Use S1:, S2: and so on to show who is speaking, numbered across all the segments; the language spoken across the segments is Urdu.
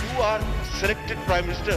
S1: You are selected Prime Minister,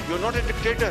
S1: You are not a dictator.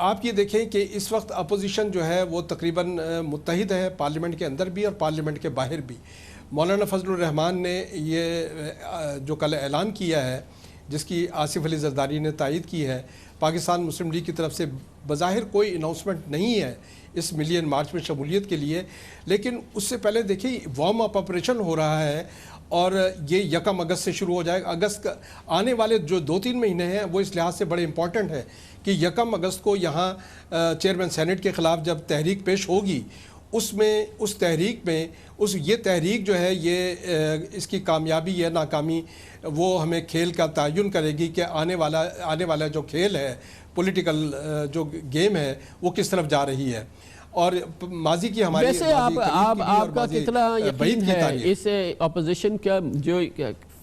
S2: آپ یہ دیکھیں کہ اس وقت اپوزیشن جو ہے وہ تقریباً متحد ہے پارلیمنٹ کے اندر بھی اور پارلیمنٹ کے باہر بھی. مولانا فضل الرحمان نے یہ جو کل اعلان کیا ہے جس کی آصف علی زرداری نے تائید کی ہے, پاکستان مسلم لیگ کی طرف سے بظاہر کوئی اناؤنسمنٹ نہیں ہے اس ملین مارچ میں شمولیت کے لیے, لیکن اس سے پہلے دیکھیں وارم اپ آپریشن ہو رہا ہے اور یہ 1 اگست سے شروع ہو جائے گا. اگست کا آنے والے جو 2-3 مہینے ہیں وہ اس لحاظ سے بڑے امپورٹنٹ ہے کہ 1 اگست کو یہاں چیئرمین سینٹ کے خلاف جب تحریک پیش ہوگی اس تحریک میں یہ تحریک جو ہے یہ اس کی کامیابی یا ناکامی وہ ہمیں کھیل کا تعین کرے گی کہ آنے والا جو کھیل ہے پولیٹیکل جو گیم ہے وہ کس طرف جا رہی ہے. اور ماضی کی ہماری
S3: ویسے آپ کا کتنا یقین ہے اس اپوزیشن کا جو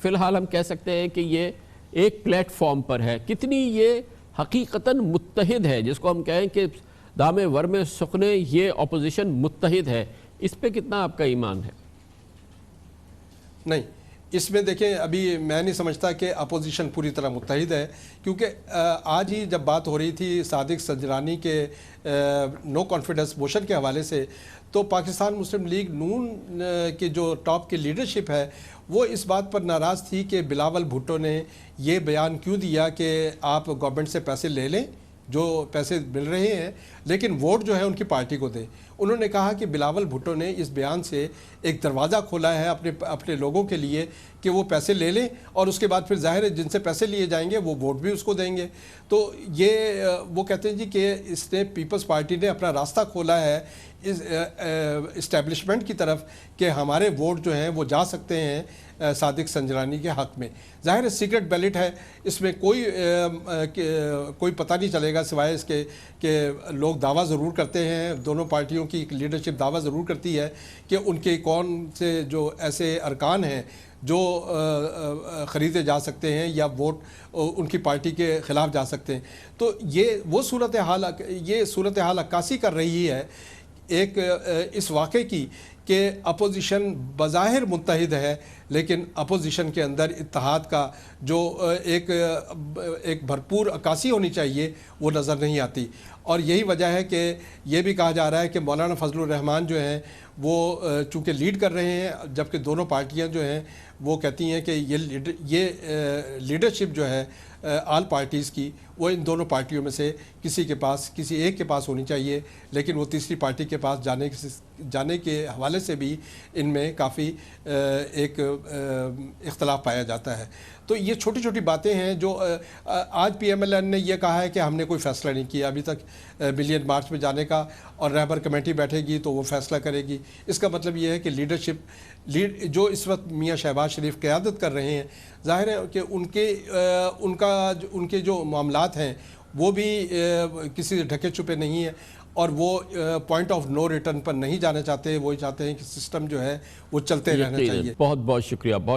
S3: فی الحال ہم کہہ سکتے ہیں کہ یہ ایک پلیٹ فارم پر ہے, کتنی یہ حقیقتاً متحد ہے, جس کو ہم کہیں کہ دامے ورمے سخنے یہ اپوزیشن متحد ہے, اس پہ کتنا آپ کا ایمان ہے؟
S2: نہیں, اس میں دیکھیں ابھی میں نہیں سمجھتا کہ اپوزیشن پوری طرح متحد ہے, کیونکہ آج ہی جب بات ہو رہی تھی صادق سنجرانی کے نو کانفیڈنس موشن کے حوالے سے, تو پاکستان مسلم لیگ نون کے جو ٹاپ کی لیڈرشپ ہے وہ اس بات پر ناراض تھی کہ بلاول بھٹو نے یہ بیان کیوں دیا کہ آپ گورنمنٹ سے پیسے لے لیں جو پیسے مل رہے ہیں لیکن ووٹ جو ہے ان کی پارٹی کو دیں. انہوں نے کہا کہ بلاول بھٹو نے اس بیان سے ایک دروازہ کھولا ہے اپنے لوگوں کے لیے کہ وہ پیسے لے لیں اور اس کے بعد پھر ظاہر ہے جن سے پیسے لیے جائیں گے وہ ووٹ بھی اس کو دیں گے. تو یہ وہ کہتے ہیں جی کہ اس نے پیپلز پارٹی نے اپنا راستہ کھولا ہے اس اسٹیبلشمنٹ کی طرف کہ ہمارے ووٹ جو ہیں وہ جا سکتے ہیں صادق سنجرانی کے حق میں. ظاہر ہے سیکرٹ بیلٹ ہے, اس میں کوئی پتہ نہیں چلے گا سوائے اس کے کہ لوگ دعویٰ ضرور کرتے ہیں, دونوں پارٹیوں کی لیڈرشپ دعویٰ ضرور کرتی ہے کہ ان کے کون سے جو ایسے ارکان ہیں جو خریدے جا سکتے ہیں یا ووٹ ان کی پارٹی کے خلاف جا سکتے ہیں. تو یہ صورتحال عکاسی کر رہی ہے ایک اس واقعے کی کہ اپوزیشن بظاہر متحد ہے لیکن اپوزیشن کے اندر اتحاد کا جو ایک بھرپور عکاسی ہونی چاہیے وہ نظر نہیں آتی. اور یہی وجہ ہے کہ یہ بھی کہا جا رہا ہے کہ مولانا فضل الرحمان جو ہیں وہ چونکہ لیڈ کر رہے ہیں, جبکہ دونوں پارٹیاں جو ہیں وہ کہتی ہیں کہ یہ لیڈرشپ جو ہے آل پارٹیز کی وہ ان دونوں پارٹیوں میں سے کسی ایک کے پاس ہونی چاہیے, لیکن وہ تیسری پارٹی کے پاس جانے کے حوالے سے بھی ان میں کافی ایک اختلاف پایا جاتا ہے. تو یہ چھوٹی چھوٹی باتیں ہیں جو آج پی ایم ایل این نے یہ کہا ہے کہ ہم نے کوئی فیصلہ نہیں کیا ابھی تک ملین مارچ میں جانے کا, اور رہبر کمیٹی بیٹھے گی تو وہ فیصلہ کرے گی. اس کا مطلب یہ ہے کہ لیڈرشپ جو اس وقت میاں شہباز شریف قیادت کر رہے ہیں, ظاہر ہے کہ ان کے جو معاملات ہیں وہ بھی کسی ڈھکے چھپے نہیں ہیں اور وہ پوائنٹ آف نو ریٹرن پر نہیں جانا چاہتے, وہی چاہتے ہیں کہ سسٹم جو ہے وہ چلتے رہنا چاہیے.
S3: بہت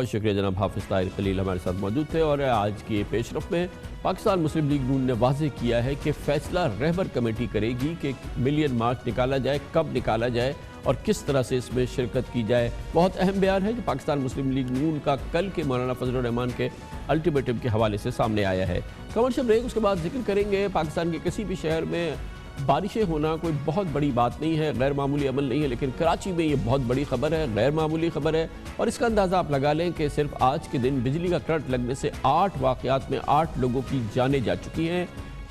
S3: شکریہ جناب حافظ طاہر خلیل ہمارے ساتھ موجود تھے. اور آج کی پیش رفت میں پاکستان مسلم لیگ نون نے واضح کیا ہے کہ فیصلہ رہبر کمیٹی کرے گی کہ ملین مارچ نکالا جائے, کب نکالا جائے اور کس طرح سے اس میں شرکت کی جائے. بہت اہم بیان ہے جو پاکستان مسلم لیگ نون کا کل کے مولانا فضل الرحمان کے الٹیمیٹم کے حوالے سے سامنے آیا ہے. کمرشل بریک, اس کے بعد ذکر کریں گے پاکستان کے کسی بھی شہر میں بارشیں ہونا کوئی بہت بڑی بات نہیں ہے, غیر معمولی عمل نہیں ہے, لیکن کراچی میں یہ بہت بڑی خبر ہے, غیر معمولی خبر ہے. اور اس کا اندازہ آپ لگا لیں کہ صرف آج کے دن بجلی کا کرنٹ لگنے سے 8 واقعات میں 8 لوگوں کی جانیں جا چکی ہیں.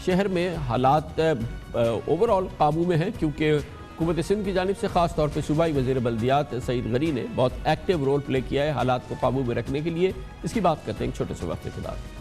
S3: شہر میں حالات اوورآل قابو میں ہیں کیونکہ حکومت سندھ کی جانب سے خاص طور پہ صوبائی وزیر بلدیات سعید غنی نے بہت ایکٹیو رول پلے کیا ہے حالات کو قابو میں رکھنے کے لیے. اس کی بات کرتے ہیں ایک چھوٹے سے وقفے کے بعد.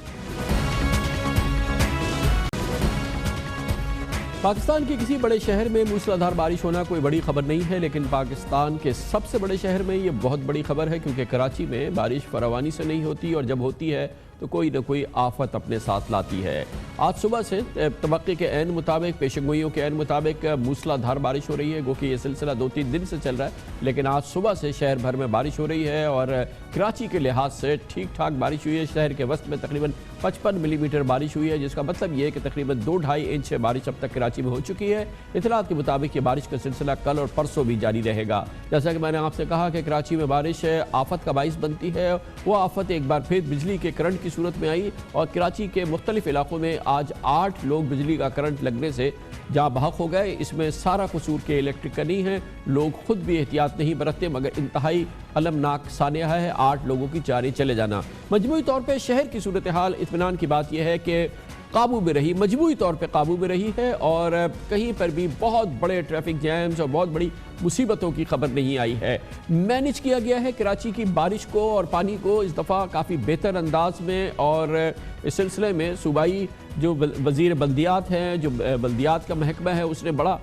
S3: پاکستان کے کسی بڑے شہر میں موسلادھار بارش ہونا کوئی بڑی خبر نہیں ہے, لیکن پاکستان کے سب سے بڑے شہر میں یہ بہت بڑی خبر ہے کیونکہ کراچی میں بارش فراوانی سے نہیں ہوتی اور جب ہوتی ہے تو کوئی نہ کوئی آفت اپنے ساتھ لاتی ہے. آج صبح سے توقع کے عین مطابق, پیشگوئیوں کے عین مطابق موسلادھار بارش ہو رہی ہے, گو کہ یہ سلسلہ 2-3 دن سے چل رہا ہے, لیکن آج صبح سے شہر بھر میں بارش ہو رہی ہے اور کراچی کے لحاظ سے ٹھیک ٹھاک بارش ہوئی ہے. شہر کے وسط میں تقریباً 55 ملی میٹر بارش ہوئی ہے, جس کا مطلب یہ ہے کہ تقریباً 2-2.5 انچ بارش اب تک کراچی میں ہو چکی ہے. اطلاعات کے مطابق یہ بارش کا سلسلہ کل اور پرسوں بھی جاری رہے گا. جیسا کہ میں نے آپ سے کہا کہ کراچی میں بارش آفت کا باعث بنتی ہے, وہ آفت ایک بار پھر بجلی کے کرنٹ کی کی صورت میں آئی اور کراچی کے مختلف علاقوں میں آج 8 لوگ بجلی کا کرنٹ لگنے سے جاں بحق ہو گئے۔ اس میں سارا قصور کے الیکٹرک کا نہیں ہے، لوگ خود بھی احتیاط نہیں برتتے، مگر انتہائی المناک سانحہ ہے 8 لوگوں کی جانیں چلے جانا۔ مجموعی طور پہ شہر کی صورتحال اطمینان کی بات یہ ہے کہ قابو میں رہی، مجموعی طور پہ قابو میں رہی ہے، اور کہیں پر بھی بہت بڑے ٹریفک جیمز اور بہت بڑی مصیبتوں کی خبر نہیں آئی ہے۔ مینج کیا گیا ہے کراچی کی بارش کو اور پانی کو اس دفعہ کافی بہتر انداز میں، اور اس سلسلے میں صوبائی جو وزیر بلدیات ہیں، جو بلدیات کا محکمہ ہے، اس نے بڑا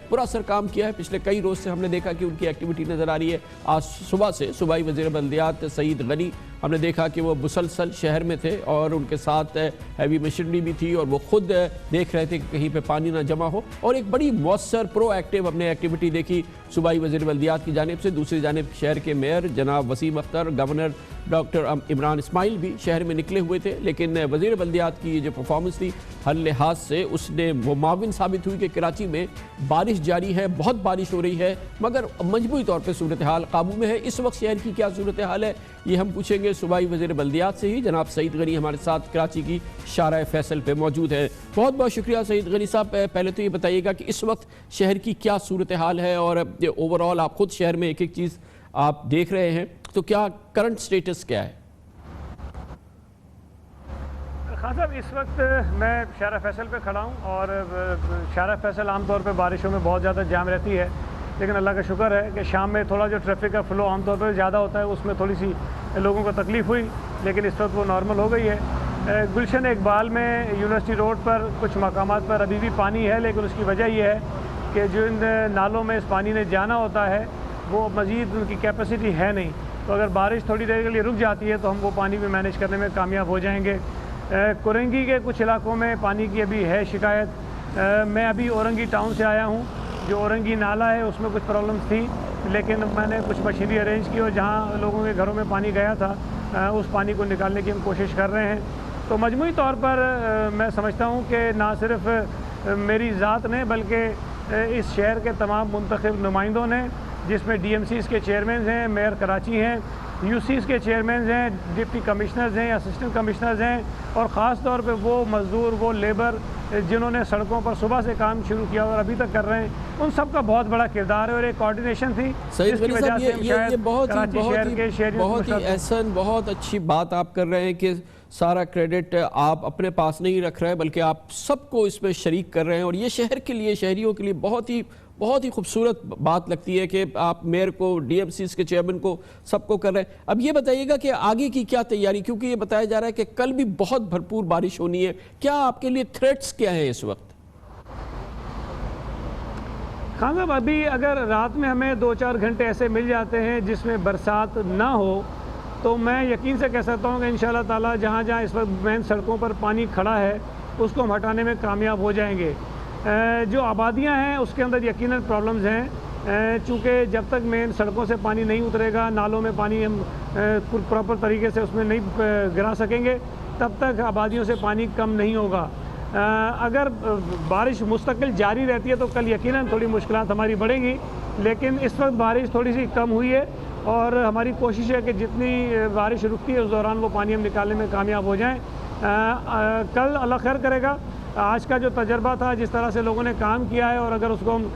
S3: پر اثر کام کیا ہے۔ پچھلے کئی روز سے ہم نے دیکھا کہ ان کی ایکٹیویٹی نظر آ رہی ہے۔ آج صبح سے صوبائی وزیر بلدیات سعید غنی ہم نے دیکھا کہ وہ مسلسل شہر میں تھے، اور ان کے ساتھ ہیوی مشینری بھی تھی، اور وہ خود دیکھ رہے تھے کہ کہیں پہ پانی نہ جمع ہو، اور ایک بڑی مؤثر پرو ایکٹیو ہم نے ایکٹیویٹی دیکھی صوبائی وزیر بلدیات کی جانب سے۔ دوسری جانب شہر کے میئر جناب وسیم اختر، گورنر ڈاکٹر عمران اسماعیل بھی شہر میں نکلے ہوئے تھے، لیکن وزیر بلدیات کی جو پرفارمنس تھی ہر لحاظ سے اس نے وہ معاون ثابت ہوئی کہ کراچی میں بارش جاری ہے، بہت بارش ہو رہی ہے، مگر مجموعی طور پہ صورتحال قابو میں ہے۔ اس وقت شہر کی کیا صورتحال ہے یہ ہم پوچھیں گے صوبائی وزیر بلدیات سے ہی۔ جناب سعید غنی ہمارے ساتھ کراچی کی شارع فیصل پہ موجود ہے۔ بہت بہت شکریہ سعید غنی صاحب۔ پہلے تو یہ بتائیے گا کہ اس وقت شہر کی کیا صورتحال ہے، اور اوور آل آپ خود شہر میں ایک ایک چیز آپ دیکھ رہے ہیں، تو کیا کرنٹ سٹیٹس کیا ہے؟
S4: خان صاحب، اس وقت میں شارع فیصل پہ کھڑا ہوں، اور شارع فیصل عام طور پہ بارشوں میں بہت زیادہ جام رہتی ہے، لیکن اللہ کا شکر ہے کہ شام میں تھوڑا جو ٹریفک کا فلو عام طور پہ زیادہ ہوتا ہے اس میں تھوڑی سی لوگوں کو تکلیف ہوئی، لیکن اس وقت وہ نارمل ہو گئی ہے۔ گلشن اقبال میں یونیورسٹی روڈ پر کچھ مقامات پر ابھی بھی پانی ہے، لیکن اس کی وجہ یہ ہے کہ جو ان نالوں میں اس پانی نے جانا ہوتا ہے وہ مزید ان کی کیپیسٹی ہے نہیں، تو اگر بارش تھوڑی دیر کے لیے رک جاتی ہے تو ہم وہ پانی بھی مینیج کرنے میں کامیاب ہو جائیں گے۔ کورنگی کے کچھ علاقوں میں پانی کی ابھی ہے شکایت۔ میں ابھی اورنگی ٹاؤن سے آیا ہوں، جو اورنگی نالہ ہے اس میں کچھ پرابلمس تھی، لیکن میں نے کچھ مشینری ارینج کی، اور جہاں لوگوں کے گھروں میں پانی گیا تھا اس پانی کو نکالنے کی ہم کوشش کر رہے ہیں۔ تو مجموعی طور پر میں سمجھتا ہوں کہ نہ صرف میری ذات نے بلکہ اس شہر کے تمام منتخب نمائندوں نے، جس میں ڈی ایم سیز کے چیئرمینز ہیں، میئر کراچی ہیں، یو سیز کے چیئرمینز ہیں، ڈپٹی کمشنرز ہیں، اسسٹنٹ کمشنرز ہیں، اور خاص طور پہ وہ مزدور، وہ لیبر جنہوں نے سڑکوں پر صبح سے کام شروع کیا اور ابھی تک کر رہے ہیں، ان سب کا بہت بڑا کردار ہے، اور ایک کوارڈینیشن تھی جس کی وجہ سے
S3: یہ بہت ہی احسن، بہت اچھی بات آپ کر رہے ہیں کہ سارا کریڈٹ آپ اپنے پاس نہیں رکھ رہے بلکہ آپ سب کو اس میں شریک کر رہے ہیں، اور یہ شہر کے لیے، شہریوں کے لیے بہت ہی خوبصورت بات لگتی ہے کہ آپ میئر کو، ڈی ایم سیز کے چیئرمین کو، سب کو کر رہے ہیں۔ اب یہ بتائیے گا کہ آگے کی کیا تیاری، کیونکہ یہ بتایا جا رہا ہے کہ کل بھی بہت بھرپور بارش ہونی ہے، کیا آپ کے لیے تھریٹس کیا ہیں اس وقت؟
S4: خان صاحب، ابھی اگر رات میں ہمیں 2-4 گھنٹے ایسے مل جاتے ہیں جس میں برسات نہ ہو، تو میں یقین سے کہہ سکتا ہوں کہ انشاءاللہ تعالیٰ جہاں جہاں اس وقت مین سڑکوں پر پانی کھڑا ہے اس کو ہم ہٹانے میں کامیاب ہو جائیں گے۔ جو آبادیاں ہیں اس کے اندر یقیناً پرابلمز ہیں، چونکہ جب تک مین سڑکوں سے پانی نہیں اترے گا، نالوں میں پانی ہم پراپر طریقے سے اس میں نہیں گرا سکیں گے، تب تک آبادیوں سے پانی کم نہیں ہوگا۔ اگر بارش مستقل جاری رہتی ہے تو کل یقیناً تھوڑی مشکلات ہماری بڑھیں گی، لیکن اس وقت بارش تھوڑی سی کم ہوئی ہے، اور ہماری کوشش ہے کہ جتنی بارش رکتی ہے اس دوران وہ پانی ہم نکالنے میں کامیاب ہو جائیں۔ کل اللہ خیر کرے گا، آج کا جو تجربہ تھا، جس طرح سے لوگوں نے کام کیا ہے، اور اگر اس کو ہم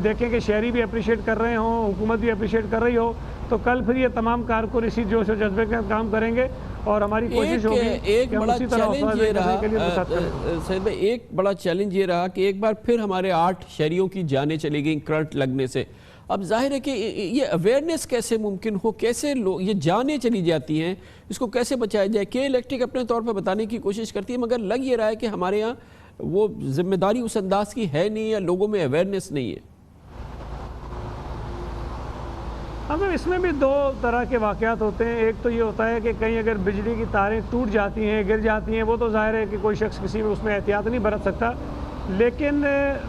S4: دیکھیں کہ شہری بھی اپریشیٹ کر رہے ہوں، حکومت بھی اپریشیٹ کر رہی ہو، تو کل پھر یہ تمام کارکن اسی جوش و جذبے کے کام کریں گے، اور ہماری کوشش ہوگی کہ ہم اسی طرح
S3: ایک بڑا چیلنج یہ رہا کہ ایک بار پھر ہمارے 8 شہریوں کی جانیں چلی گئیں کرنٹ لگنے سے۔ اب ظاہر ہے کہ یہ اویئرنیس کیسے ممکن ہو، کیسے لوگ یہ جانیں چلی جاتی ہیں، اس کو کیسے بچایا جائے؟ کہ الیکٹرک اپنے طور پر بتانے کی کوشش کرتی ہے، مگر لگ یہ رہا ہے کہ ہمارے ہاں وہ ذمہ داری اس انداز کی ہے نہیں، یا لوگوں میں اویئرنیس نہیں ہے۔
S4: اب اس میں بھی 2 طرح کے واقعات ہوتے ہیں۔ ایک تو یہ ہوتا ہے کہ کہیں اگر بجلی کی تاریں ٹوٹ جاتی ہیں، گر جاتی ہیں، وہ تو ظاہر ہے کہ کوئی شخص کسی میں اس میں احتیاط نہیں برت سکتا، لیکن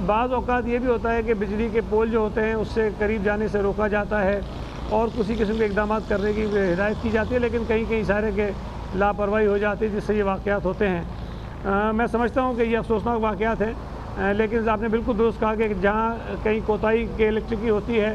S4: بعض اوقات یہ بھی ہوتا ہے کہ بجلی کے پول جو ہوتے ہیں اس سے قریب جانے سے روکا جاتا ہے، اور کسی قسم کے اقدامات کرنے کی ہدایت کی جاتی ہے، لیکن کہیں سارے کے لاپرواہی ہو جاتی ہے، جس سے یہ واقعات ہوتے ہیں۔ میں سمجھتا ہوں کہ یہ افسوسناک واقعات ہیں، لیکن آپ نے بالکل درست کہا کہ جہاں کہیں کوتاہی کے الیکٹرک کی ہوتی ہے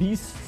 S3: 20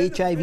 S5: HIV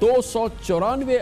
S3: 294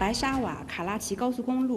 S6: 白沙瓦卡拉奇高速公路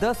S7: 10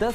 S7: 10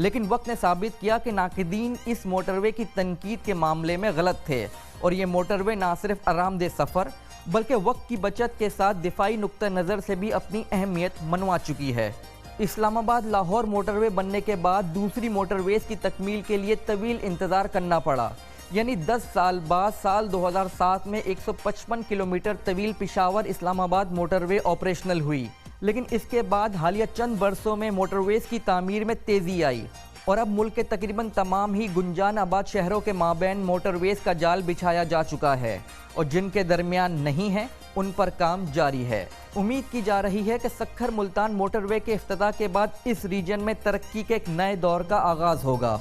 S7: لیکن وقت نے ثابت کیا کہ ناقدین اس موٹر وے کی تنقید کے معاملے میں غلط تھے اور یہ موٹر وے نہ صرف آرام دہ سفر بلکہ وقت کی بچت کے ساتھ دفاعی نقطہ نظر سے بھی اپنی اہمیت منوا چکی ہے۔ اسلام آباد لاہور موٹر وے بننے کے بعد دوسری موٹر ویز کی تکمیل کے لیے طویل انتظار کرنا پڑا، یعنی 10 سال بعد سال 2007 میں 155 کلومیٹر طویل پشاور اسلام آباد موٹر وے آپریشنل ہوئی۔ لیکن اس کے بعد حالیہ چند برسوں میں موٹر ویز کی تعمیر میں تیزی آئی اور اب ملک کے تقریباً تمام ہی گنجان آباد شہروں کے مابین موٹر ویز کا جال بچھایا جا چکا ہے اور جن کے درمیان نہیں ہیں ان پر کام جاری ہے۔ امید کی جا رہی ہے کہ سکھر ملتان موٹر وے کے افتتاح کے بعد اس ریجن میں ترقی کے ایک نئے دور کا آغاز ہوگا۔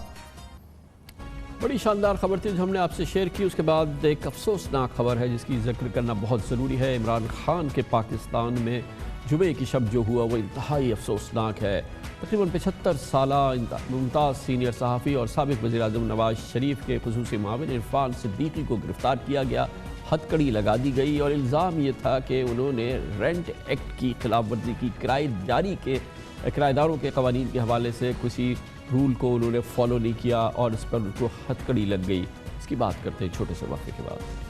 S3: بڑی شاندار خبر تھی جو ہم نے آپ سے شیئر کی، اس کے بعد ایک افسوسناک خبر ہے جس کی ذکر کرنا بہت ضروری ہے۔ عمران خان کے پاکستان میں جمعے کی شب جو ہوا وہ انتہائی افسوسناک ہے۔ تقریباً 75 سالہ ممتاز سینئر صحافی اور سابق وزیر اعظم نواز شریف کے خصوصی معاون عرفان صدیقی کو گرفتار کیا گیا، ہتھ کڑی لگا دی گئی اور الزام یہ تھا کہ انہوں نے رینٹ ایکٹ کی خلاف ورزی کی، کرایہ داروں کے قوانین کے حوالے سے کسی رول کو انہوں نے فالو نہیں کیا اور اس پر ان کو ہتھ کڑی لگ گئی۔ اس کی بات کرتے ہیں چھوٹے سے وقفے کے بعد۔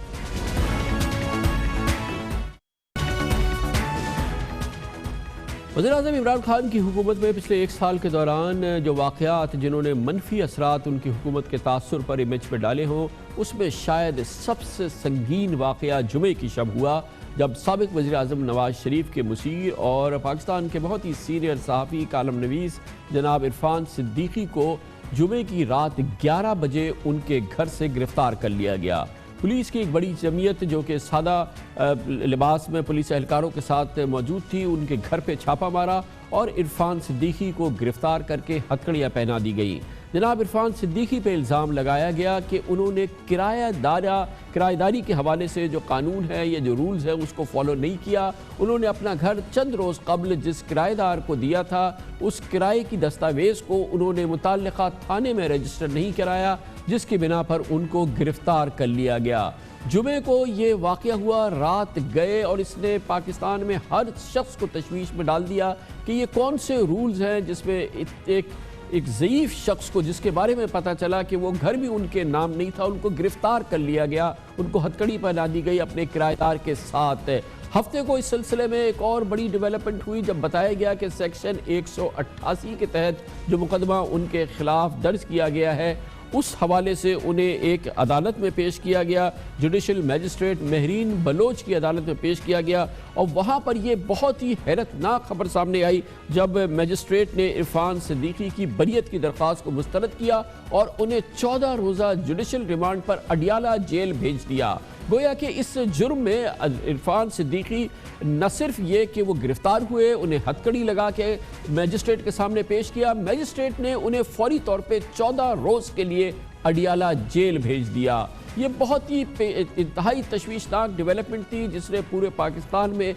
S3: وزیر اعظم عمران خان کی حکومت میں پچھلے 1 سال کے دوران جو واقعات جنہوں نے منفی اثرات ان کی حکومت کے تاثر پر امیج پہ ڈالے ہوں، اس میں شاید سب سے سنگین واقعہ جمعے کی شب ہوا جب سابق وزیر اعظم نواز شریف کے مشیر اور پاکستان کے بہت ہی سینئر صحافی کالم نویس جناب عرفان صدیقی کو جمعے کی رات 11 بجے ان کے گھر سے گرفتار کر لیا گیا۔ پولیس کی ایک بڑی جمعیت جو کہ سادہ لباس میں پولیس اہلکاروں کے ساتھ موجود تھی، ان کے گھر پہ چھاپا مارا اور عرفان صدیقی کو گرفتار کر کے ہتھکڑیاں پہنا دی گئیں۔ جناب عرفان صدیقی پہ الزام لگایا گیا کہ انہوں نے کرایہ داری کے حوالے سے جو قانون ہے یا جو رولز ہے اس کو فالو نہیں کیا۔ انہوں نے اپنا گھر چند روز قبل جس کرایہ دار کو دیا تھا اس کرائے کی دستاویز کو انہوں نے متعلقہ تھانے میں رجسٹر نہیں کرایا، جس کی بنا پر ان کو گرفتار کر لیا گیا۔ جمعے کو یہ واقعہ ہوا، رات گئے اور اس نے پاکستان میں ہر شخص کو تشویش میں ڈال دیا کہ یہ کون سے رولز ہیں جس میں ایک ضعیف شخص کو جس کے بارے میں پتہ چلا کہ وہ گھر بھی ان کے نام نہیں تھا، ان کو گرفتار کر لیا گیا، ان کو ہتھکڑی پہنا دی گئی اپنے کرایہ دار کے ساتھ۔ ہفتے کو اس سلسلے میں ایک اور بڑی ڈیولپمنٹ ہوئی جب بتایا گیا کہ سیکشن 188 کے تحت جو مقدمہ ان کے خلاف درج کیا گیا ہے اس حوالے سے انہیں ایک عدالت میں پیش کیا گیا، جوڈیشل میجسٹریٹ مہرین بلوچ کی عدالت میں پیش کیا گیا اور وہاں پر یہ بہت ہی حیرتناک خبر سامنے آئی جب میجسٹریٹ نے عرفان صدیقی کی بریت کی درخواست کو مسترد کیا اور انہیں 14 روزہ جوڈیشل ریمانڈ پر اڈیالہ جیل بھیج دیا۔ گویا کہ اس جرم میں عرفان صدیقی نہ صرف یہ کہ وہ گرفتار ہوئے، انہیں ہتھکڑی لگا کے میجسٹریٹ کے سامنے پیش کیا، میجسٹریٹ نے انہیں فوری طور پہ 14 روز کے لیے اڈیالہ جیل بھیج دیا۔ یہ بہت ہی انتہائی تشویشناک ڈیولپمنٹ تھی جس نے پورے پاکستان میں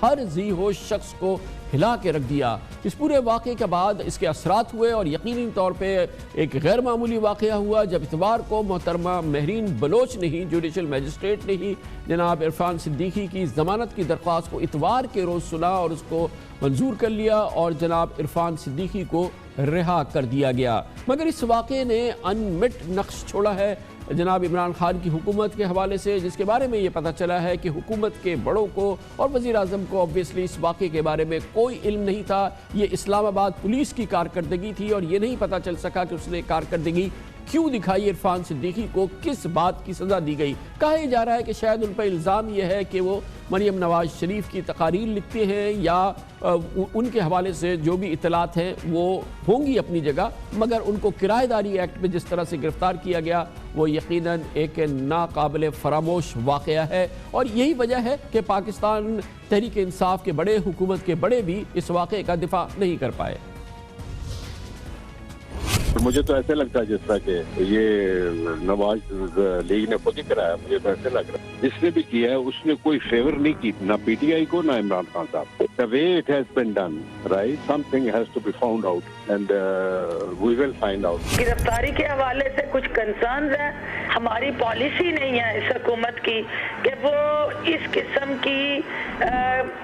S3: ہر ذی ہوش شخص کو ہلا کے رکھ دیا۔ اس پورے واقعے کے بعد اس کے اثرات ہوئے اور یقینی طور پہ ایک غیر معمولی واقعہ ہوا جب اتوار کو محترمہ مہرین بلوچ نے ہی جوڈیشل میجسٹریٹ نے ہی جناب عرفان صدیقی کی ضمانت کی درخواست کو اتوار کے روز سنا اور اس کو منظور کر لیا اور جناب عرفان صدیقی کو رہا کر دیا گیا۔ مگر اس واقعے نے انمٹ نقش چھوڑا ہے جناب عمران خان کی حکومت کے حوالے سے، جس کے بارے میں یہ پتہ چلا ہے کہ حکومت کے بڑوں کو اور وزیر اعظم کو obviously اس واقعے کے بارے میں کوئی علم نہیں تھا۔ یہ اسلام آباد پولیس کی کارکردگی تھی اور یہ نہیں پتہ چل سکا کہ اس نے کارکردگی کیوں دکھائی، عرفان صدیقی کو کس بات کی سزا دی گئی۔ کہا یہ جا رہا ہے کہ شاید ان پر الزام یہ ہے کہ وہ مریم نواز شریف کی تقاریر لکھتے ہیں یا ان کے حوالے سے جو بھی اطلاعات ہیں وہ ہوں گی اپنی جگہ، مگر ان کو کرایہ داری ایکٹ میں جس طرح سے گرفتار کیا گیا وہ یقیناً ایک ناقابل فراموش واقعہ ہے اور یہی وجہ ہے کہ پاکستان تحریک انصاف کے بڑے، حکومت کے بڑے بھی اس واقعے کا دفاع نہیں کر پائے۔
S8: مجھے تو ایسے لگتا ہے جس طرح کہ یہ نواز لیگ نے خود ہی کرایا، مجھے تو ایسے لگ رہا ہے جس نے بھی کیا ہے اس نے کوئی فیور نہیں کی نہ پی ٹی آئی کو نہ عمران خان صاحب کو۔ The way it has been done, right? Something has to be found out and we will find out.
S1: گرفتاری کے حوالے سے کچھ کنسرنز ہیں، ہماری پالیسی نہیں ہے اس حکومت کی کہ وہ اس قسم کی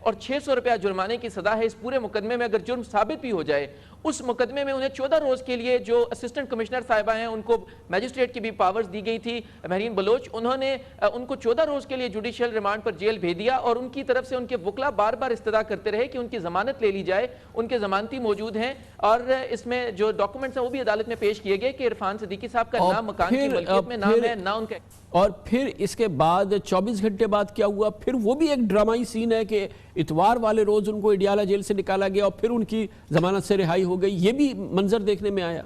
S9: اور 600 روپیہ جرمانے کی سزا ہے. اس پورے مقدمے میں اگر جرم ثابت بھی ہو جائے, اس مقدمے میں انہیں 14 روز کے لیے, جو اسسٹنٹ کمشنر صاحبہ ہیں ان کو میجسٹریٹ کی بھی پاورز دی گئی تھی, مہرین بلوچ, انہوں نے ان کو 14 روز کے لیے جوڈیشل ریمانڈ پر جیل بھیج دیا, اور ان کی طرف سے ان کے وکلا بار بار استدعا کرتے رہے کہ ان کی ضمانت لے لی جائے. ان کے ضمانتی موجود ہیں, اور اس میں جو ڈاکومنٹس ہیں وہ بھی عدالت میں پیش کیے گئے کہ عرفان صدیقی صاحب کا نام مکان کی ملکیت میں نام ہے, نہ ان کا.
S3: اور پھر اس کے بعد 24 گھنٹے بعد کیا ہوا؟ پھر وہ بھی ایک ڈرامائی سین ہے کہ اتوار والے روز ان کو اڈیالہ جیل سے نکالا گیا اور پھر ان کی ضمانت سے رہائی ہو گئی. یہ بھی منظر دیکھنے میں آیا.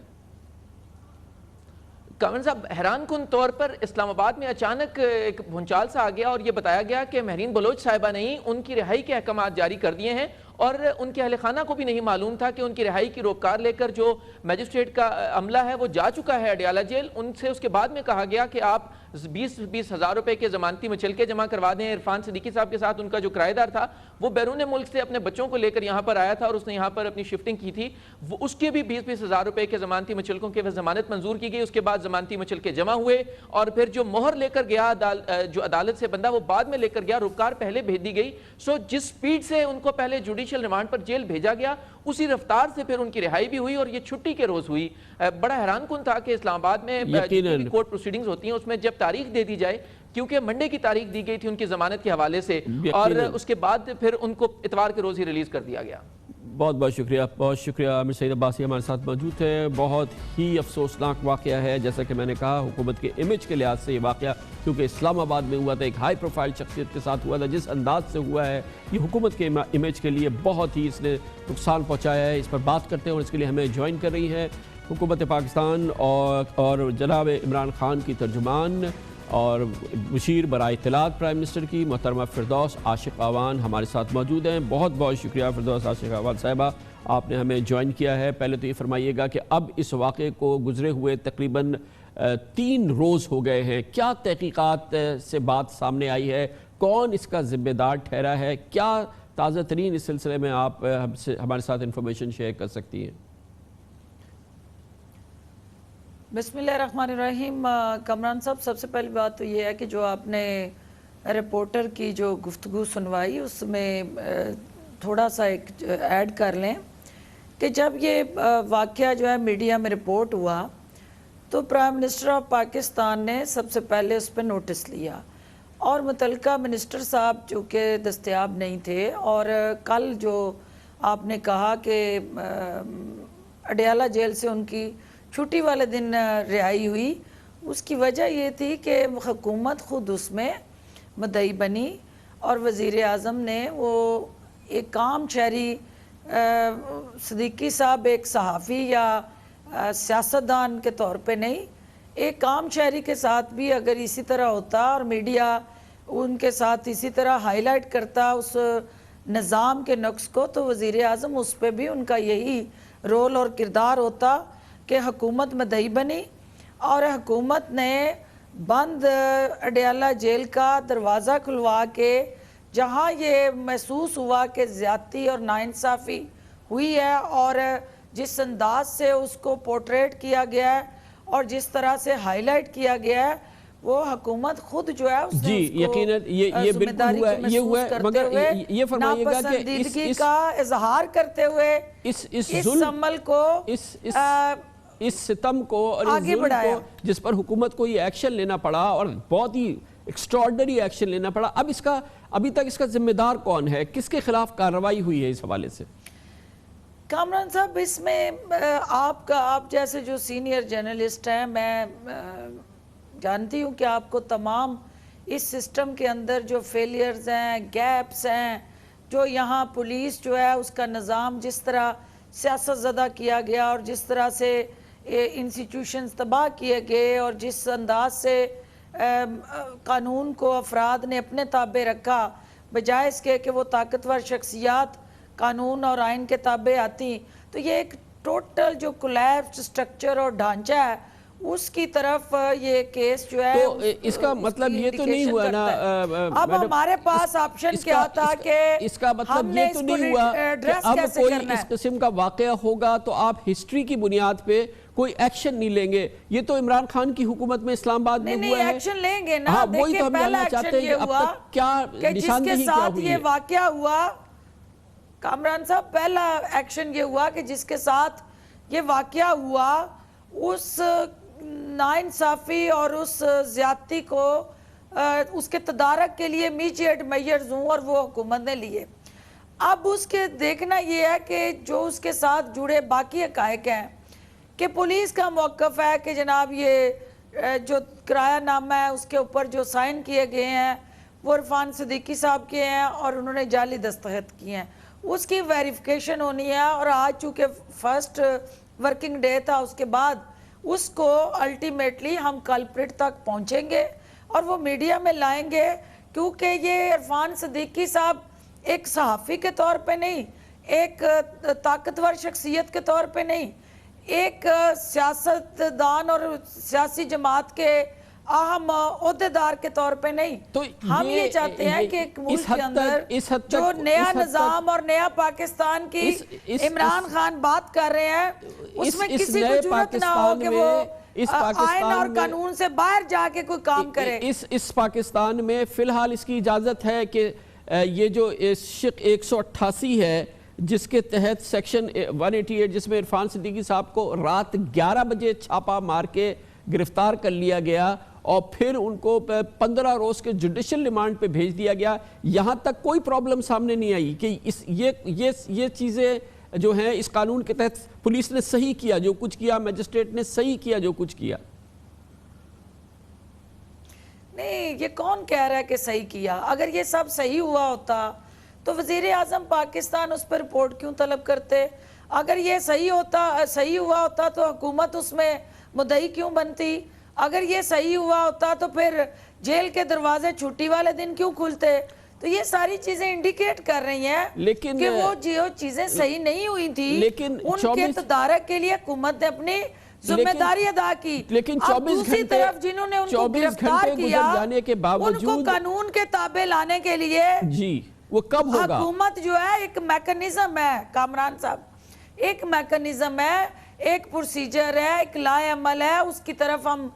S9: کامران صاحب, حیران کن طور پر اسلام آباد میں اچانک ایک بھونچال سا آ گیا اور یہ بتایا گیا کہ مہرین بلوچ صاحبہ نے ہی ان کی رہائی کے احکامات جاری کر دیے ہیں, اور ان کے اہل خانہ کو بھی نہیں معلوم تھا کہ ان کی رہائی کی روکار لے کر جو میجسٹریٹ کا عملہ ہے وہ جا چکا ہے اڈیالہ جیل. ان سے اس کے بعد میں کہا گیا کہ آپ 20 ہزار روپے کے ضمانتی مچلکے جمع کروا دیں. عرفان صدیقی صاحب کے ساتھ ان کا جو کرایہ دار تھا وہ بیرون ملک سے اپنے بچوں کو لے کر یہاں پر آیا تھا اور اس نے یہاں پر اپنی شفٹنگ کی تھی, وہ اس کے بھی 20 ہزار روپے کے ضمانتی مچلکوں کے ضمانت منظور کی گئی. اس کے بعد ضمانتی مچلکے جمع ہوئے, اور پھر جو مہر لے کر گیا جو عدالت سے بندہ وہ بعد میں لے کر گیا, روکار پہلے بھیج دی گئی. سو جس سپیڈ سے ان کو پہلے جوڈیشل ریمانڈ پر جیل بھیجا گیا, اسی رفتار سے پھر ان کی رہائی بھی ہوئی, اور یہ چھٹی کے روز ہوئی. بڑا حیران کن تھا کہ اسلام آباد میں کورٹ پروسیڈنگز ہوتی ہیں اس میں جب تاریخ دے دی جائے, کیونکہ منڈے کی تاریخ دی گئی تھی ان کی ضمانت کے حوالے سے, اور اس کے بعد پھر ان کو اتوار کے روز ہی ریلیز کر دیا گیا.
S3: بہت بہت شکریہ, بہت شکریہ. عامر سعید عباسی ہمارے ساتھ موجود تھے. بہت ہی افسوسناک واقعہ ہے, جیسا کہ میں نے کہا حکومت کے امیج کے لحاظ سے یہ واقعہ, کیونکہ اسلام آباد میں ہوا تھا, ایک ہائی پروفائل شخصیت کے ساتھ ہوا تھا, جس انداز سے ہوا ہے یہ حکومت کے امیج کے لیے بہت ہی اس نے نقصان پہنچایا ہے. اس پر بات کرتے ہیں اور اس کے لیے ہمیں جوائن کر رہی ہے حکومت پاکستان اور جناب عمران خان کی ترجمان اور مشیر برائے اطلاعات پرائم منسٹر کی محترمہ فردوس عاشق آوان ہمارے ساتھ موجود ہیں. بہت بہت شکریہ فردوس عاشق آوان صاحبہ, آپ نے ہمیں جوائن کیا ہے. پہلے تو یہ فرمائیے گا کہ اب اس واقعے کو گزرے ہوئے تقریباً 3 روز ہو گئے ہیں, کیا تحقیقات سے بات سامنے آئی ہے, کون اس کا ذمہ دار ٹھہرا ہے, کیا تازہ ترین اس سلسلے میں آپ ہمارے ساتھ انفارمیشن شیئر کر سکتی ہیں؟
S10: بسم اللہ الرحمن الرحیم. کامران صاحب, سب سے پہلی بات تو یہ ہے کہ جو آپ نے رپورٹر کی جو گفتگو سنوائی اس میں تھوڑا سا ایک ایڈ کر لیں کہ جب یہ واقعہ جو ہے میڈیا میں رپورٹ ہوا تو پرائم منسٹر آف پاکستان نے سب سے پہلے اس پہ نوٹس لیا, اور متعلقہ منسٹر صاحب جو کہ دستیاب نہیں تھے, اور کل جو آپ نے کہا کہ اڈیالہ جیل سے ان کی چھٹی والے دن رہائی ہوئی, اس کی وجہ یہ تھی کہ حکومت خود اس میں مدعی بنی, اور وزیر اعظم نے وہ ایک عام شہری صدیقی صاحب ایک صحافی یا سیاستدان کے طور پہ نہیں, ایک عام شہری کے ساتھ بھی اگر اسی طرح ہوتا اور میڈیا ان کے ساتھ اسی طرح ہائی لائٹ کرتا اس نظام کے نقص کو, تو وزیر اعظم اس پہ بھی ان کا یہی رول اور کردار ہوتا کہ حکومت مدعی بنی, اور حکومت نے بند اڈیالہ جیل کا دروازہ کھلوا کے جہاں یہ محسوس ہوا کہ زیادتی اور ناانصافی ہوئی ہے, اور جس انداز سے اس کو پورٹریٹ کیا گیا ہے اور جس طرح سے ہائی لائٹ کیا گیا ہے, وہ حکومت خود جو ہے اس نے اس کو ذمہ داری کو محسوس کرتے ہوئے ناپسندیدگی کا اظہار کرتے ہوئے اس عمل کو
S3: اس ستم کو اور اس ظلم کو جس پر حکومت کو یہ ایکشن لینا پڑا, اور بہت ہی ایکسٹراڈنری ایکشن لینا پڑا. اب اس کا ابھی تک اس کا ذمہ دار کون ہے, کس کے خلاف کارروائی ہوئی ہے اس حوالے سے؟
S10: کامران صاحب, اس میں آپ جیسے جو سینئر جرنلسٹ ہیں, میں جانتی ہوں کہ آپ کو تمام اس سسٹم کے اندر جو فیلیئرز ہیں, گیپس ہیں, جو یہاں پولیس جو ہے اس کا نظام جس طرح سیاست زدہ کیا گیا اور جس طرح سے انسٹیٹیوشنز تباہ کیے گئے, اور جس انداز سے قانون کو افراد نے اپنے تابع رکھا بجائے اس کے کہ وہ طاقتور شخصیات قانون اور آئین کے تابع آتی, تو یہ ایک ٹوٹل جو کولیپس سٹرکچر اور ڈھانچہ ہے اس کی طرف یہ کیس جو ہے.
S3: تو اس کا مطلب یہ تو نہیں ہوا نا,
S10: اب ہمارے پاس آپشن کیا تھا کہ
S3: اس کا مطلب یہ تو نہیں ہوا کہ اب کوئی اس قسم کا واقعہ ہوگا تو آپ ہسٹری کی بنیاد پہ کوئی ایکشن نہیں لیں گے. یہ تو عمران خان کی حکومت میں اسلام آباد میں ہوا ہے.
S10: ایکشن لیں گے نا.
S3: ہاں وہی تو ہم جاننا چاہتے ہیں کہ اب تک کیا نشاندہی کیا ہوئی ہے.
S10: یہ واقعہ ہوا کامران صاحب، پہلا ایکشن یہ ہوا کہ جس کے ساتھ یہ واقعہ ہوا اس ناانصافی اور اس زیادتی کو اس کے تدارک کے لیے امیجیٹ میئرز ہوں اور وہ حکومت نے لیے. اب اس کے دیکھنا یہ ہے کہ جو اس کے ساتھ جڑے باقی حقائق ہیں کہ پولیس کا موقف ہے کہ جناب یہ جو کرایہ نامہ ہے اس کے اوپر جو سائن کیے گئے ہیں وہ عرفان صدیقی صاحب کے ہیں اور انہوں نے جعلی دستخط کیے ہیں. اس کی ویریفیکیشن ہونی ہے اور آج چونکہ فرسٹ ورکنگ ڈے تھا اس کے بعد اس کو الٹیمیٹلی ہم کلپریٹ تک پہنچیں گے اور وہ میڈیا میں لائیں گے، کیونکہ یہ عرفان صدیقی صاحب ایک صحافی کے طور پہ نہیں، ایک طاقتور شخصیت کے طور پہ نہیں، ایک سیاستدان اور سیاسی جماعت کے اہم عہدیدار کے طور پہ نہیں. تو ہم یہ چاہتے ہیں کہ ایک ملک کے اندر جو نیا نظام اور نیا پاکستان کی عمران خان بات کر رہے ہیں اس میں کسی کو جرات نہ ہو کہ وہ آئین اور قانون سے باہر جا کے کوئی کام کرے.
S3: اس پاکستان میں فی الحال اس کی اجازت ہے کہ یہ جو شق 188 ہے جس کے تحت سیکشن 188 جس میں عرفان صدیقی صاحب کو رات 11 بجے چھاپا مار کے گرفتار کر لیا گیا اور پھر ان کو 15 روز کے جوڈیشل ریمانڈ پہ بھیج دیا گیا. یہاں تک کوئی پرابلم سامنے نہیں آئی کہ یہ چیزیں جو ہیں اس قانون کے تحت پولیس نے صحیح کیا جو کچھ کیا، میجسٹریٹ نے صحیح کیا جو کچھ کیا.
S10: نہیں، یہ کون کہہ رہا ہے کہ صحیح کیا؟ اگر یہ سب صحیح ہوا ہوتا تو وزیر اعظم پاکستان اس پر رپورٹ کیوں طلب کرتے؟ اگر یہ صحیح ہوا ہوتا تو حکومت اس میں مدعی کیوں بنتی؟ اگر یہ صحیح ہوا ہوتا تو پھر جیل کے دروازے چھٹی والے دن کیوں کھلتے؟ تو یہ ساری چیزیں انڈیکیٹ کر رہی ہیں کہ وہ جو چیزیں صحیح نہیں ہوئی تھی ان کے تدارک کے لیے حکومت نے اپنی ذمہ داری ادا کی.
S3: لیکن
S10: اب دوسری طرف جنہوں نے ان کو گرفتار کیا ان کو قانون کے تابع لانے کے لیے
S3: وہ کب ہوگا؟
S10: حکومت جو ہے ایک میکنزم ہے کامران صاحب، ایک میکنزم ہے، ایک پروسیجر ہے، ایک لائے عمل ہے، اس کی طرف ہم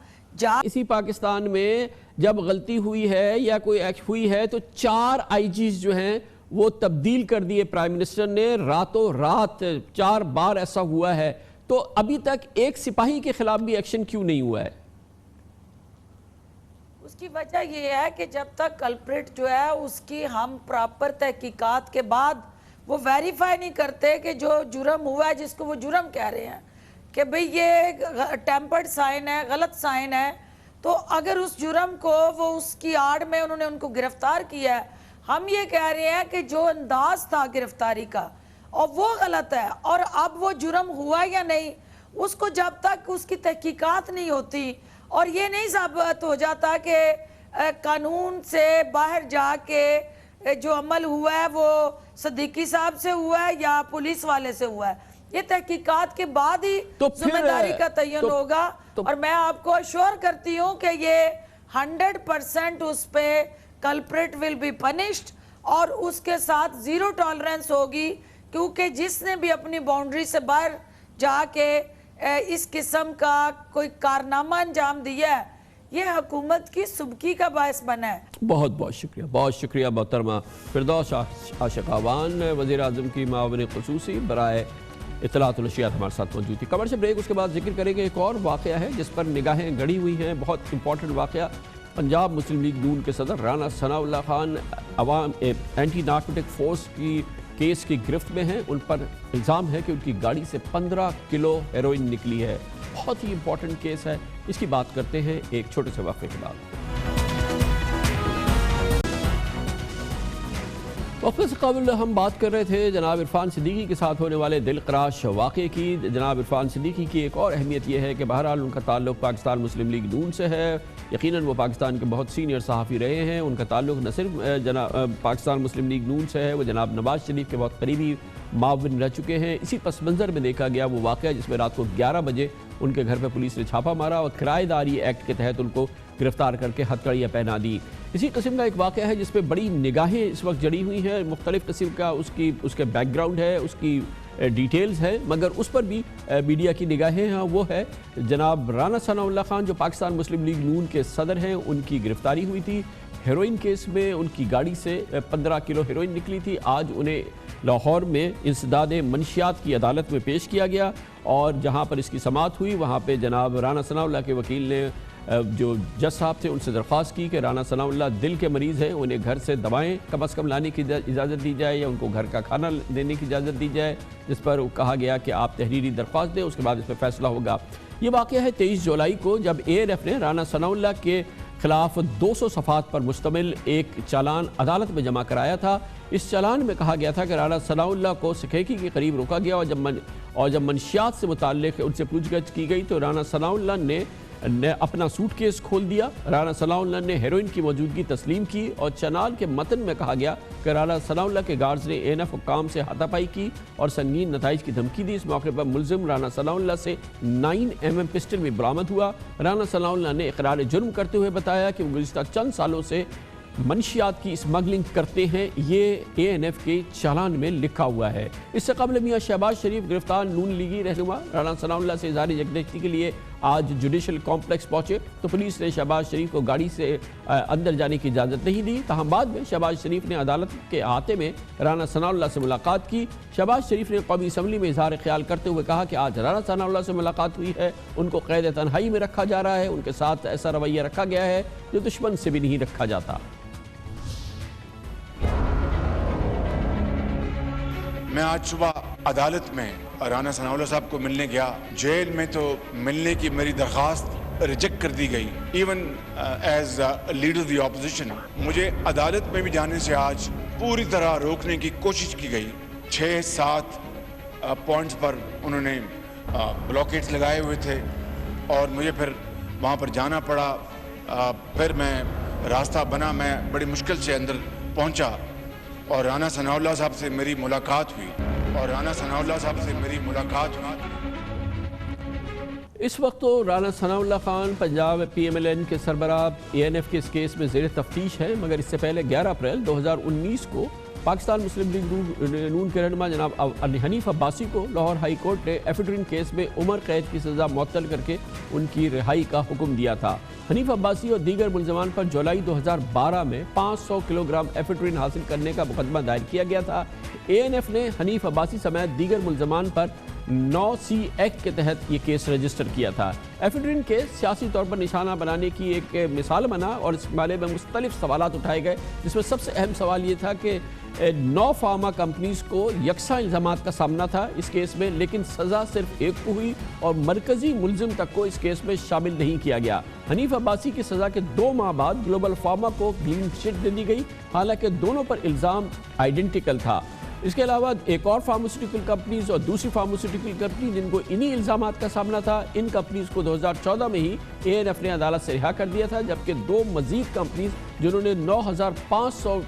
S3: اسی پاکستان میں جب غلطی ہوئی ہے یا کوئی ایکٹ ہوئی ہے تو 4 آئی جیز جو ہیں وہ تبدیل کر دیے پرائم منسٹر نے راتوں رات. 4 بار ایسا ہوا ہے تو ابھی تک ایک سپاہی کے خلاف بھی ایکشن کیوں نہیں ہوا ہے؟
S10: اس کی وجہ یہ ہے کہ جب تک کلپریٹ جو ہے اس کی ہم پراپر تحقیقات کے بعد وہ ویریفائی نہیں کرتے کہ جو جرم ہوا ہے جس کو وہ جرم کہہ رہے ہیں کہ بھئی یہ ٹیمپرڈ سائن ہے، غلط سائن ہے، تو اگر اس جرم کو وہ اس کی آڑ میں انہوں نے ان کو گرفتار کیا ہے، ہم یہ کہہ رہے ہیں کہ جو انداز تھا گرفتاری کا اور وہ غلط ہے اور اب وہ جرم ہوا یا نہیں اس کو جب تک اس کی تحقیقات نہیں ہوتی اور یہ نہیں ثابت ہو جاتا کہ قانون سے باہر جا کے جو عمل ہوا ہے وہ صدیقی صاحب سے ہوا ہے یا پولیس والے سے ہوا ہے، یہ تحقیقات کے بعد ہی ذمہ داری کا تعین ہوگا. اور میں آپ کو اشور کرتی ہوں کہ یہ 100% اس پہ کلپریٹ ول بی پنشڈ اور اس کے ساتھ 0 ٹالرنس ہوگی، کیونکہ جس نے بھی اپنی باؤنڈری سے باہر جا کے اس قسم کا کوئی کارنامہ انجام دیا ہے یہ حکومت کی سبکی کا باعث بنا ہے.
S3: بہت شکریہ محترمہ فردوس عاشقاوان، وزیر اعظم کی معاون خصوصی برائے اطلاعات النشریات ہمارے ساتھ موجود تھی. کمرشل بریک، اس کے بعد ذکر کریں گے ایک اور واقعہ ہے جس پر نگاہیں گڑی ہوئی ہیں، بہت امپورٹنٹ واقعہ. پنجاب مسلم لیگ نون کے صدر رانا ثناء اللہ خان عوام اینٹی نارکوٹک فورس کی کیس کی گرفت میں ہیں. ان پر الزام ہے کہ ان کی گاڑی سے 15 کلو ہیروئن نکلی ہے. بہت ہی امپورٹنٹ کیس ہے، اس کی بات کرتے ہیں ایک چھوٹے سے وقفے کے بعد. وقفے سے قبل ہم بات کر رہے تھے جناب عرفان صدیقی کے ساتھ ہونے والے دل خراش واقعے کی. جناب عرفان صدیقی کی ایک اور اہمیت یہ ہے کہ بہرحال ان کا تعلق پاکستان مسلم لیگ نون سے ہے. یقیناً وہ پاکستان کے بہت سینئر صحافی رہے ہیں. ان کا تعلق نہ صرف پاکستان مسلم لیگ نون سے ہے، وہ جناب نواز شریف کے بہت قریبی معاون رہ چکے ہیں. اسی پس منظر میں دیکھا گیا وہ واقعہ جس میں رات کو 11 بجے ان کے گھر پہ پولیس نے چھاپا مارا اور کرایہ داری ایکٹ کے تحت ان کو گرفتار کر کے ہتھکڑیاں پہنا دی. اسی قسم کا ایک واقعہ ہے جس پہ بڑی نگاہیں اس وقت جڑی ہوئی ہیں. مختلف قسم کا اس کے بیک گراؤنڈ ہے، اس کی ڈیٹیلز ہیں، مگر اس پر بھی میڈیا کی نگاہیں ہیں. وہ ہے جناب رانا ثناء اللہ خان جو پاکستان مسلم لیگ نون کے صدر ہیں، ان کی گرفتاری ہوئی تھی ہیروئن کیس میں. ان کی گاڑی سے 15 کلو ہیروئن نکلی تھی. آج انہیں لاہور میں انسداد منشیات کی عدالت میں پیش کیا گیا، اور جہاں پر اس کی سماعت ہوئی وہاں پہ جناب رانا ثناء اللہ کے وکیل نے جو جج صاحب تھے ان سے درخواست کی کہ رانا ثناء اللہ دل کے مریض ہیں، انہیں گھر سے دوائیں کم از کم لانے کی اجازت دی جائے یا ان کو گھر کا کھانا دینے کی اجازت دی جائے، جس پر کہا گیا کہ آپ تحریری درخواست دیں، اس کے بعد اس پہ فیصلہ ہوگا. یہ واقعہ ہے 23 جولائی کو جب ANF نے رانا ثناء اللہ کے خلاف 200 صفحات پر مشتمل ایک چالان عدالت میں جمع کرایا تھا. اس چالان میں کہا گیا تھا کہ رانا ثناء اللہ کو سکھیکی کے قریب روکا گیا، اور جب منشیات سے متعلق ان سے پوچھ گچھ کی گئی تو رانا ثناء اللہ نے اپنا سوٹ کیس کھول دیا. رانا ثناء اللہ نے ہیروئن کی موجودگی تسلیم کی، اور چنال کے متن میں کہا گیا کہ رانا ثناء اللہ کے گارڈز نے ANF حکام سے ہاتھا پائی کی اور سنگین نتائج کی دھمکی دی. اس موقع پر ملزم رانا ثناء اللہ سے 9mm پسٹل بھی برآمد ہوا. رانا ثناء اللہ نے اقرار جرم کرتے ہوئے بتایا کہ وہ گزشتہ چند سالوں سے منشیات کی اسمگلنگ کرتے ہیں. یہ ANF کے چالان میں لکھا ہوا ہے. اس سے قبل میاں شہباز شریف گرفتار نون لیگی رہنما رانا ثناء اللہ سے اظہار یکجہتی کے لیے آج جوڈیشل کمپلیکس پہنچے تو پولیس نے شہباز شریف کو گاڑی سے اندر جانے کی اجازت نہیں دی. تاہم بعد میں شہباز شریف نے عدالت کے احاطے میں رانا ثناء اللہ سے ملاقات کی. شہباز شریف نے قومی اسمبلی میں اظہار خیال کرتے ہوئے کہا کہ آج رانا ثناء اللہ سے ملاقات ہوئی ہے، ان کو قید تنہائی میں رکھا جا رہا ہے، ان کے ساتھ ایسا رویہ رکھا گیا ہے جو دشمن سے بھی نہیں رکھا جاتا.
S11: میں آج صبح عدالت میں رانا ثناء اللہ صاحب کو ملنے گیا. جیل میں تو ملنے کی میری درخواست ریجیکٹ کر دی گئی، ایون ایز لیڈر دی اپوزیشن. مجھے عدالت میں بھی جانے سے آج پوری طرح روکنے کی کوشش کی گئی. 6-7 پوائنٹس پر انہوں نے بلاکیٹس لگائے ہوئے تھے اور مجھے پھر وہاں پر جانا پڑا. پھر میں راستہ بنا، میں بڑی مشکل سے اندر پہنچا اور رانا ثناء اللہ صاحب سے میری ملاقات ہوئی.
S3: اس وقت تو رانا ثناء اللہ خان پنجاب PMLN کے سربراہ ANF کے اس کیس میں زیر تفتیش ہے، مگر اس سے پہلے 11 اپریل 2019 کو پاکستان مسلم لیگ نون کے رہنما جناب حنیف عباسی کو لاہور ہائی کورٹ نے ایفیڈرین کیس میں عمر قید کی سزا معطل کر کے ان کی رہائی کا حکم دیا تھا. حنیف عباسی اور دیگر ملزمان پر جولائی 2012 میں 500 کلو گرام ایفیڈرین حاصل کرنے کا مقدمہ دائر کیا گیا تھا. ANF نے حنیف عباسی سمیت دیگر ملزمان پر 9C ایکٹ کے تحت یہ کیس رجسٹر کیا تھا. ایفیڈرین کیس سیاسی طور پر نشانہ بنانے کی ایک مثال بنا اور اس بارے میں مختلف سوالات اٹھائے گئے، جس میں سب سے اہم سوال یہ تھا کہ 9 فارما کمپنیز کو یکساں الزامات کا سامنا تھا اس کیس میں، لیکن سزا صرف ایک کو ہوئی اور مرکزی ملزم تک کو اس کیس میں شامل نہیں کیا گیا. حنیف عباسی کی سزا کے 2 ماہ بعد گلوبل فارما کو کلین چٹ دے دی گئی، حالانکہ دونوں پر الزام آئیڈینٹیکل تھا. اس کے علاوہ ایک اور فارماسیوٹیکل کمپنیز اور دوسری فارماسیوٹیکل کمپنی جن کو انہی الزامات کا سامنا تھا، ان کمپنیز کو 2014 میں ہی ANF نے عدالت سے رہا کر دیا تھا، جبکہ 2 مزید کمپنیز جنہوں نے 9500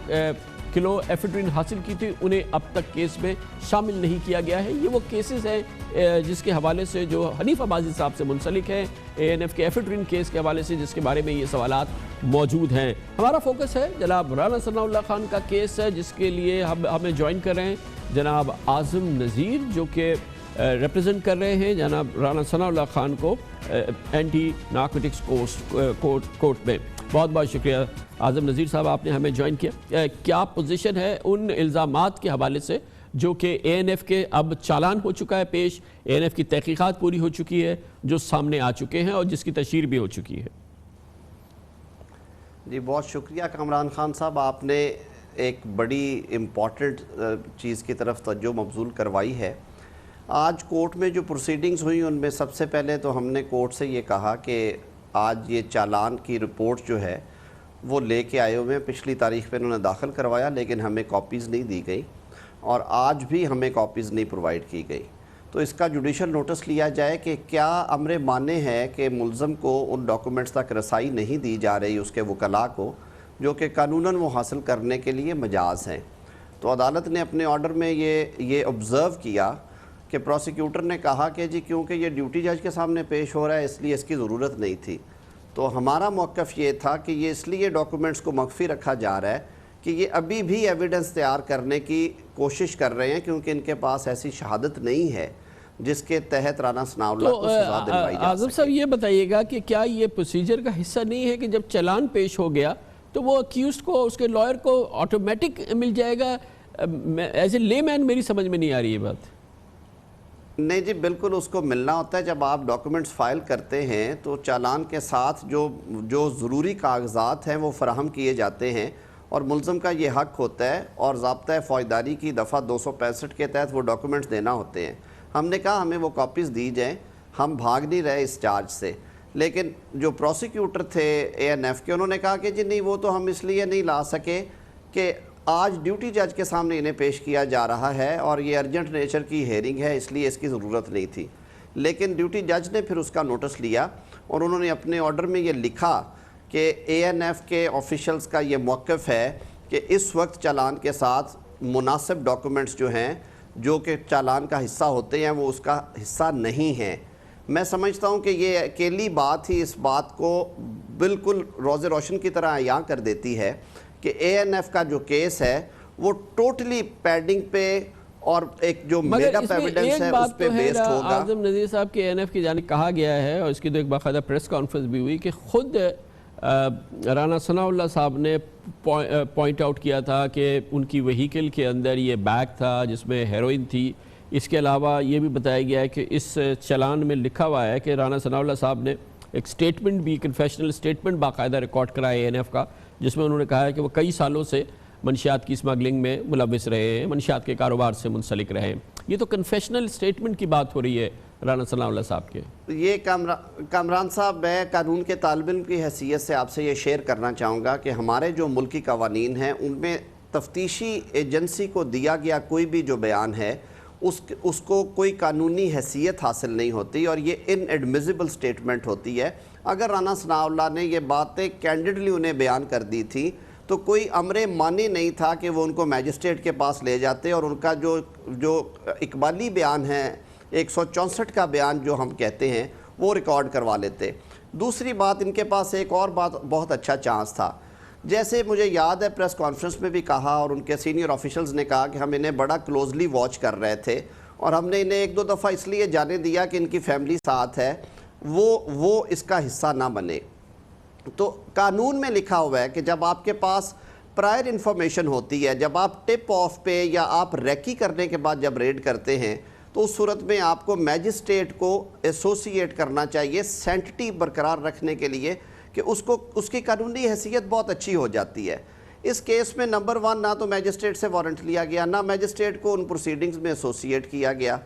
S3: کلو ایفیڈرین حاصل کی تھی انہیں اب تک کیس میں شامل نہیں کیا گیا ہے. یہ وہ کیسز ہیں جس کے حوالے سے جو حنیف عباسی صاحب سے منسلک ہیں ANF کے ایفیڈرین کیس کے حوالے سے، جس کے بارے میں یہ سوالات موجود ہیں. ہمارا فوکس ہے جناب رانا ثناء اللہ خان کا کیس ہے، جس کے لیے ہمیں جوائن کر رہے ہیں جناب اعظم نذیر جو کہ ریپرزینٹ کر رہے ہیں جناب رانا ثناء اللہ خان کو اینٹی نارکوٹکس کورٹ میں. بہت بہت شکریہ اعظم نذیر صاحب، آپ نے ہمیں جوائن کیا. کیا پوزیشن ہے ان الزامات کے حوالے سے جو کہ ANF کے اب چالان ہو چکا ہے پیش، ANF کی تحقیقات پوری ہو چکی ہے، جو سامنے آ چکے ہیں اور جس کی تشہیر بھی ہو چکی ہے؟
S2: جی بہت شکریہ کامران خان صاحب، آپ نے ایک بڑی امپورٹنٹ چیز کی طرف توجہ مبذول کروائی ہے. آج کورٹ میں جو پروسیڈنگز ہوئی ان میں سب سے پہلے تو ہم نے کورٹ سے یہ کہا کہ آج یہ چالان کی رپورٹ جو ہے وہ لے کے آئے ہوئے ہیں. پچھلی تاریخ پہ انہوں نے داخل کروایا لیکن ہمیں کاپیز نہیں دی گئی اور آج بھی ہمیں کاپیز نہیں پرووائڈ کی گئی. تو اس کا جوڈیشل نوٹس لیا جائے کہ کیا امر مانع ہے کہ ملزم کو ان ڈاکومنٹس تک رسائی نہیں دی جا رہی اس کے وکلاء کو، جو کہ قانوناً وہ حاصل کرنے کے لیے مجاز ہیں. تو عدالت نے اپنے آرڈر میں یہ آبزرو کیا کہ پروسیکیوٹر نے کہا کہ جی کیونکہ یہ ڈیوٹی جج کے سامنے پیش ہو رہا ہے اس لیے اس کی ضرورت نہیں تھی. تو ہمارا موقف یہ تھا کہ یہ اس لیے ڈاکومنٹس کو مخفی رکھا جا رہا ہے کہ یہ ابھی بھی ایویڈنس تیار کرنے کی کوشش کر رہے ہیں کیونکہ ان کے پاس ایسی شہادت نہیں ہے جس کے تحت رانا ثناء اللہ کو سزا دلوائی جا سکے۔
S3: اعظم صاحب یہ بتائیے گا کہ کیا یہ پروسیجر کا حصہ نہیں ہے کہ جب چلان پیش ہو گیا تو وہ اکیوزڈ کو اس کے لائر کو آٹومیٹک مل جائے گا؟ ایز اے لے مین میری سمجھ میں نہیں آ رہی یہ بات۔
S2: نہیں جی بالکل اس کو ملنا ہوتا ہے، جب آپ ڈاکومنٹس فائل کرتے ہیں تو چالان کے ساتھ جو ضروری کاغذات ہیں وہ فراہم کیے جاتے ہیں اور ملزم کا یہ حق ہوتا ہے اور ضابطہ فوجداری کی دفعہ 265 کے تحت وہ ڈاکومنٹس دینا ہوتے ہیں۔ ہم نے کہا ہمیں وہ کاپیز دی جائیں، ہم بھاگ نہیں رہے اس چارج سے، لیکن جو پروسیکیوٹر تھے ANF کے انہوں نے کہا کہ جی نہیں وہ تو ہم اس لیے نہیں لا سکے کہ آج ڈیوٹی جج کے سامنے انہیں پیش کیا جا رہا ہے اور یہ ارجنٹ نیچر کی ہیئرنگ ہے اس لیے اس کی ضرورت نہیں تھی۔ لیکن ڈیوٹی جج نے پھر اس کا نوٹس لیا اور انہوں نے اپنے آرڈر میں یہ لکھا کہ ANF کے آفیشلز کا یہ موقف ہے کہ اس وقت چالان کے ساتھ مناسب ڈاکومنٹس جو ہیں جو کہ چالان کا حصہ ہوتے ہیں وہ اس کا حصہ نہیں ہیں۔ میں سمجھتا ہوں کہ یہ اکیلی بات ہی اس بات کو بالکل روز روشن کی طرح عیاں کر دیتی ہے کہ ANF کا جو کیس ہے وہ ٹوٹلی پیڈنگ پہ اور ایک جو میک اپ ایویڈنس ہے اس پہ بیسڈ ہوگا۔
S3: اعظم نذیر صاحب کے ANF کی جانب کہا گیا ہے اور اس کی تو ایک باقاعدہ پریس کانفرنس بھی ہوئی کہ خود رانا ثناء اللہ صاحب نے پوائنٹ آؤٹ کیا تھا کہ ان کی وہیکل کے اندر یہ بیگ تھا جس میں ہیروئن تھی۔ اس کے علاوہ یہ بھی بتایا گیا ہے کہ اس چلان میں لکھا ہوا ہے کہ رانا ثناء اللہ صاحب نے ایک سٹیٹمنٹ بھی کنفیشنل سٹیٹمنٹ باقاعدہ ریکارڈ کرایا ANF کا جس میں انہوں نے کہا ہے کہ وہ کئی سالوں سے منشیات کی اسمگلنگ میں ملوث رہے ہیں، منشیات کے کاروبار سے منسلک رہے ہیں۔ یہ تو کنفیشنل سٹیٹمنٹ کی بات ہو رہی ہے رانا ثناء اللہ صاحب کے۔
S2: یہ کامران صاحب میں قانون کے طالب علم کی حیثیت سے آپ سے یہ شیئر کرنا چاہوں گا کہ ہمارے جو ملکی قوانین ہیں ان میں تفتیشی ایجنسی کو دیا گیا کوئی بھی جو بیان ہے اس کو کوئی قانونی حیثیت حاصل نہیں ہوتی اور یہ ان ایڈمیزیبل سٹیٹمنٹ ہوتی ہے۔ اگر رانا ثناء اللہ نے یہ باتیں کینڈیڈلی انہیں بیان کر دی تھی تو کوئی امر مانی نہیں تھا کہ وہ ان کو میجسٹریٹ کے پاس لے جاتے اور ان کا جو اقبالی بیان ہے 164 کا بیان جو ہم کہتے ہیں وہ ریکارڈ کروا لیتے۔ دوسری بات ان کے پاس ایک اور بات بہت اچھا چانس تھا، جیسے مجھے یاد ہے پریس کانفرنس میں بھی کہا اور ان کے سینئر آفیشلز نے کہا کہ ہم انہیں بڑا کلوزلی واچ کر رہے تھے اور ہم نے انہیں ایک دو دفعہ اس لیے جانے دیا کہ ان کی فیملی ساتھ ہے وہ اس کا حصہ نہ بنے۔ تو قانون میں لکھا ہوا ہے کہ جب آپ کے پاس پرائر انفارمیشن ہوتی ہے، جب آپ ٹپ آف پہ یا آپ ریکی کرنے کے بعد جب ریڈ کرتے ہیں تو اس صورت میں آپ کو میجسٹریٹ کو ایسوسیٹ کرنا چاہیے سینٹٹی برقرار رکھنے کے لیے کہ اس کی قانونی حیثیت بہت اچھی ہو جاتی ہے۔ اس کیس میں نمبر 1 نہ تو میجسٹریٹ سے وارنٹ لیا گیا، نہ میجسٹریٹ کو ان پروسیڈنگز میں ایسوسیٹ کیا گیا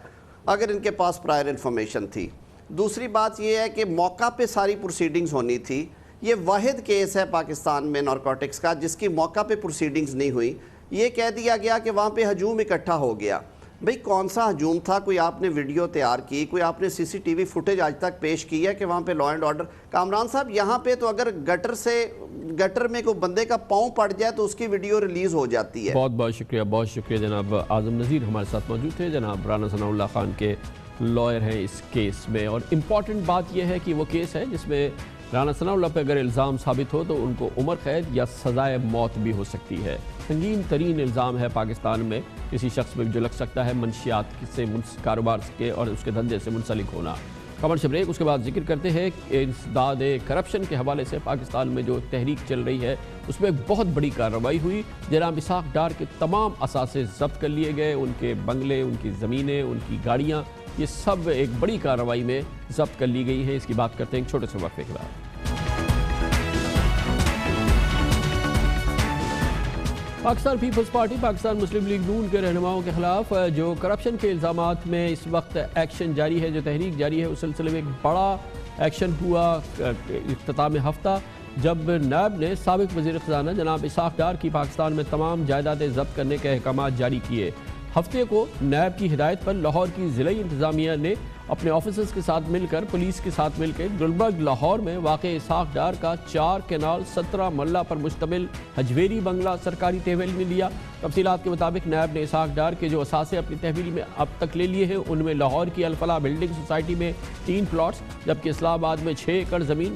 S2: اگر ان کے پاس پرائر انفارمیشن تھی۔ دوسری بات یہ ہے کہ موقع پہ ساری پروسیڈنگز ہونی تھی۔ یہ واحد کیس ہے پاکستان میں نارکوٹکس کا جس کی موقع پہ پروسیڈنگز نہیں ہوئی۔ یہ کہہ دیا گیا کہ وہاں پہ ہجوم اکٹھا ہو گیا۔ بھئی کون سا ہجوم تھا؟ کوئی آپ نے ویڈیو تیار کی، کوئی آپ نے CCTV فوٹیج آج تک پیش کی ہے کہ وہاں پہ لا اینڈ آرڈر؟ کامران صاحب یہاں پہ تو اگر گٹر میں کوئی بندے کا پاؤں پڑ جائے تو اس کی ویڈیو ریلیز ہو جاتی ہے۔
S3: بہت شکریہ جناب اعظم نذیر ہمارے ساتھ موجود تھے۔ جناب رانا ثناء اللہ خان کے لائر ہیں اس کیس میں، اور امپورٹنٹ بات یہ ہے کہ وہ کیس ہے جس میں رانا ثناء اللہ پہ اگر الزام ثابت ہو تو ان کو عمر قید یا سزائے موت بھی ہو سکتی ہے۔ سنگین ترین الزام ہے پاکستان میں کسی شخص میں جو لگ سکتا ہے منشیات سے کاروبار کے اور اس کے دھندے سے منسلک ہونا۔ کمرشل بریک، اس کے بعد ذکر کرتے ہیں انسداد کرپشن کے حوالے سے پاکستان میں جو تحریک چل رہی ہے اس میں ایک بہت بڑی کارروائی ہوئی۔ جناب اسحاق ڈار کے تمام اثاثے ضبط کر لیے گئے، ان کے بنگلے، ان کی زمینیں، ان کی گاڑیاں، یہ سب ایک بڑی کارروائی میں ضبط کر لی گئی ہے۔ اس کی بات کرتے ہیں ایک چھوٹے سے وقفے کے بعد۔ پاکستان پیپلز پارٹی پاکستان مسلم لیگ نون کے رہنماؤں کے خلاف جو کرپشن کے الزامات میں اس وقت ایکشن جاری ہے، جو تحریک جاری ہے، اس سلسلے میں ایک بڑا ایکشن ہوا اختتام ہفتہ جب نیب نے سابق وزیر خزانہ جناب اسحاق ڈار کی پاکستان میں تمام جائیدادیں ضبط کرنے کے احکامات جاری کیے۔ ہفتے کو نیب کی ہدایت پر لاہور کی ضلعی انتظامیہ نے اپنے آفیسرز کے ساتھ مل کر پولیس کے ساتھ مل کے گلبرگ لاہور میں واقع اسحاق ڈار کا 4 کینال 17 مرلہ پر مشتمل حجویری بنگلہ سرکاری تحویل میں لیا۔ تفصیلات کے مطابق نیب نے اسحاق ڈار کے جو اثاثے اپنی تحویل میں اب تک لے لیے ہیں ان میں لاہور کی الفلاح بلڈنگ سوسائٹی میں 3 پلاٹس، جبکہ اسلام آباد میں 6 ایکڑ زمین،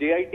S4: JIT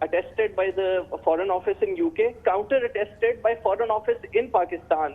S4: attested by the Foreign Office in UK, counter attested by Foreign Office in Pakistan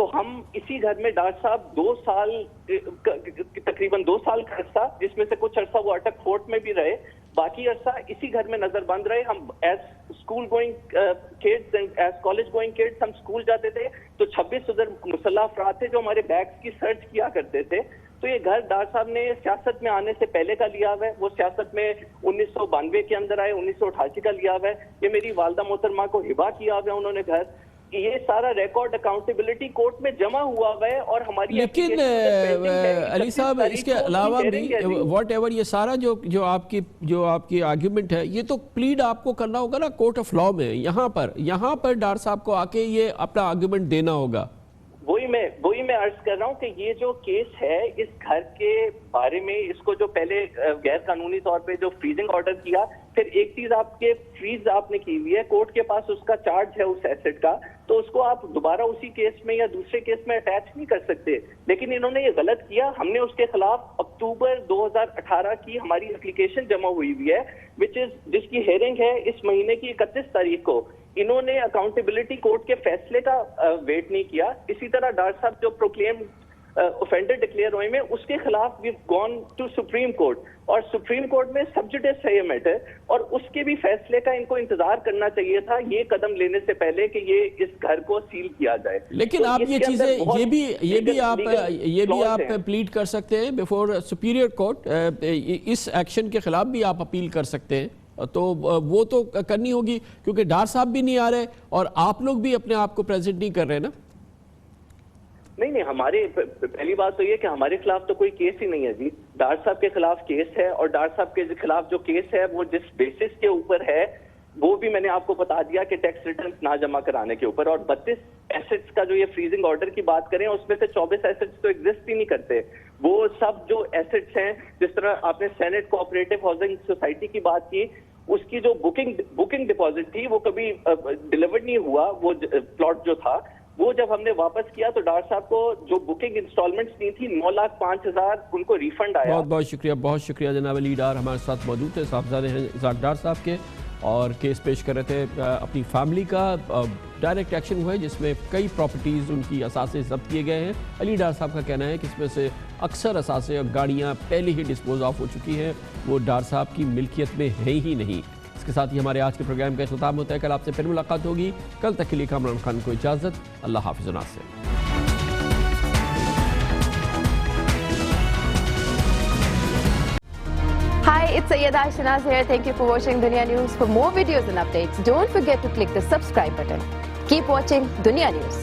S4: تو ہم اسی گھر میں ڈاکٹر صاحب 2 سال تقریباً 2 سال کا عرصہ، جس میں سے کچھ عرصہ وہ اٹک فورٹ میں بھی رہے، باقی عرصہ اسی گھر میں نظر بند رہے. ہم as school going kids and as college going kids ہم اسکول جاتے تھے تو 26 ادھر مسلح افراد تھے جو ہمارے بیگس کی سرچ کیا کرتے تھے. تو یہ گھر ڈاکٹر صاحب نے سیاست میں آنے سے پہلے کا لیا ہوا ہے. وہ سیاست میں 1992 کے اندر آئے، 1988 کا لیا ہوا ہے. یہ میری والدہ محترمہ کو ہبہ کیا ہوا ہے انہوں نے گھر. یہ سارا ریکارڈ اکاؤنٹیبلٹی کورٹ میں جمع ہوا ہوا ہے اور ہماری.
S3: لیکن علی صاحب اس کے علاوہ بھی واٹ ایور یہ سارا جو آپ کی آرگیومنٹ ہے، یہ تو پلیڈ آپ کو کرنا ہوگا نا کورٹ آف لاء میں. یہاں پر ڈاکٹر صاحب کو آ کے یہ اپنا آرگیومنٹ دینا ہوگا.
S4: وہی میں عرض کر رہا ہوں کہ یہ جو کیس ہے اس گھر کے بارے میں، اس کو جو پہلے غیر قانونی طور پہ جو فریزنگ آرڈر کیا، پھر ایک چیز آپ کے فریز آپ نے کی ہوئی ہے، کورٹ کے پاس اس کا چارج ہے اس ایسٹ کا، تو اس کو آپ دوبارہ اسی کیس میں یا دوسرے کیس میں اٹیچ نہیں کر سکتے. لیکن انہوں نے یہ غلط کیا. ہم نے اس کے خلاف اکتوبر 2018 کی ہماری اپلیکیشن جمع ہوئی ہوئی ہے جس کی ہیئرنگ ہے اس مہینے کی 31 تاریخ کو. انہوں نے اکاؤنٹیبلٹی کورٹ کے فیصلے کا ویٹ نہیں کیا. اسی طرح ڈاکٹر صاحب جو پروکلیم اوفینڈر ڈکلیئر ہوئے میں اس کے خلاف وی گون ٹو سپریم کورٹ، اور سپریم کورٹ میں سب جوڈیس ہے یہ میٹر، اور اس کے بھی فیصلے کا ان کو انتظار کرنا چاہیے تھا یہ قدم لینے سے پہلے کہ یہ اس گھر کو سیل کیا جائے.
S3: لیکن آپ یہ چیزیں یہ بھی آپ پلیڈ کر سکتے ہیں بیفور سپیریئر کورٹ. اس ایکشن کے خلاف بھی آپ اپیل کر سکتے ہیں، تو وہ تو کرنی ہوگی کیونکہ ڈاکٹر صاحب بھی نہیں آ رہے اور آپ لوگ بھی اپنے آپ کو پریزنٹ نہیں کر رہے نا.
S4: نہیں ہمارے پہلی بات تو یہ کہ ہمارے خلاف تو کوئی کیس ہی نہیں ہے جی. ڈاکٹر صاحب کے خلاف کیس ہے، اور ڈاکٹر صاحب کے خلاف جو کیس ہے وہ جس بیسس کے اوپر ہے وہ بھی میں نے آپ کو بتا دیا کہ ٹیکس ریٹرنز نہ جمع کرانے کے اوپر. اور 32 ایسٹس کا جو یہ فریزنگ آرڈر کی بات کریں اس میں سے 24 ایسٹس تو ایگزسٹ ہی نہیں کرتے. وہ سب جو ایسٹس ہیں، جس طرح آپ نے سینٹ کوآپریٹو ہاؤسنگ سوسائٹی کی بات کی، اس کی جو بکنگ ڈپازٹ تھی وہ کبھی ڈیلیورڈ نہیں ہوا. وہ پلاٹ جو تھا وہ جب ہم نے واپس کیا تو ڈاکٹر صاحب کو جو بکنگ انسٹالمنٹس نہیں تھی 9,05,000 ان کو ریفنڈ آیا.
S3: بہت شکریہ جناب علی ڈار ہمارے ساتھ موجود تھے. صاحبزادے ہیں اسحاق ڈار صاحب کے اور کیس پیش کر رہے تھے. اپنی فیملی کا ڈائریکٹ ایکشن ہوا ہے جس میں کئی پراپرٹیز ان کی اثاثے ضبط کیے گئے ہیں. علی ڈار صاحب کا کہنا ہے کہ اس میں سے اکثر اثاثے اور گاڑیاں پہلے ہی ڈسپوز آف ہو چکی ہیں، وہ ڈار صاحب کی ملکیت میں ہے ہی نہیں. اس کے ساتھ ہی ہمارے آج کے پروگرام کا اختتام ہوتا ہے. کل آپ سے پھر ملاقات ہوگی. کل تک کے لیے کامران خان کو اجازت. اللہ حافظ و ناصر.
S12: Hi, it's Sayyeda Shanaz here. Thank you for watching Dunya News. For more videos and updates, don't forget to click the subscribe button. Keep watching Dunya News.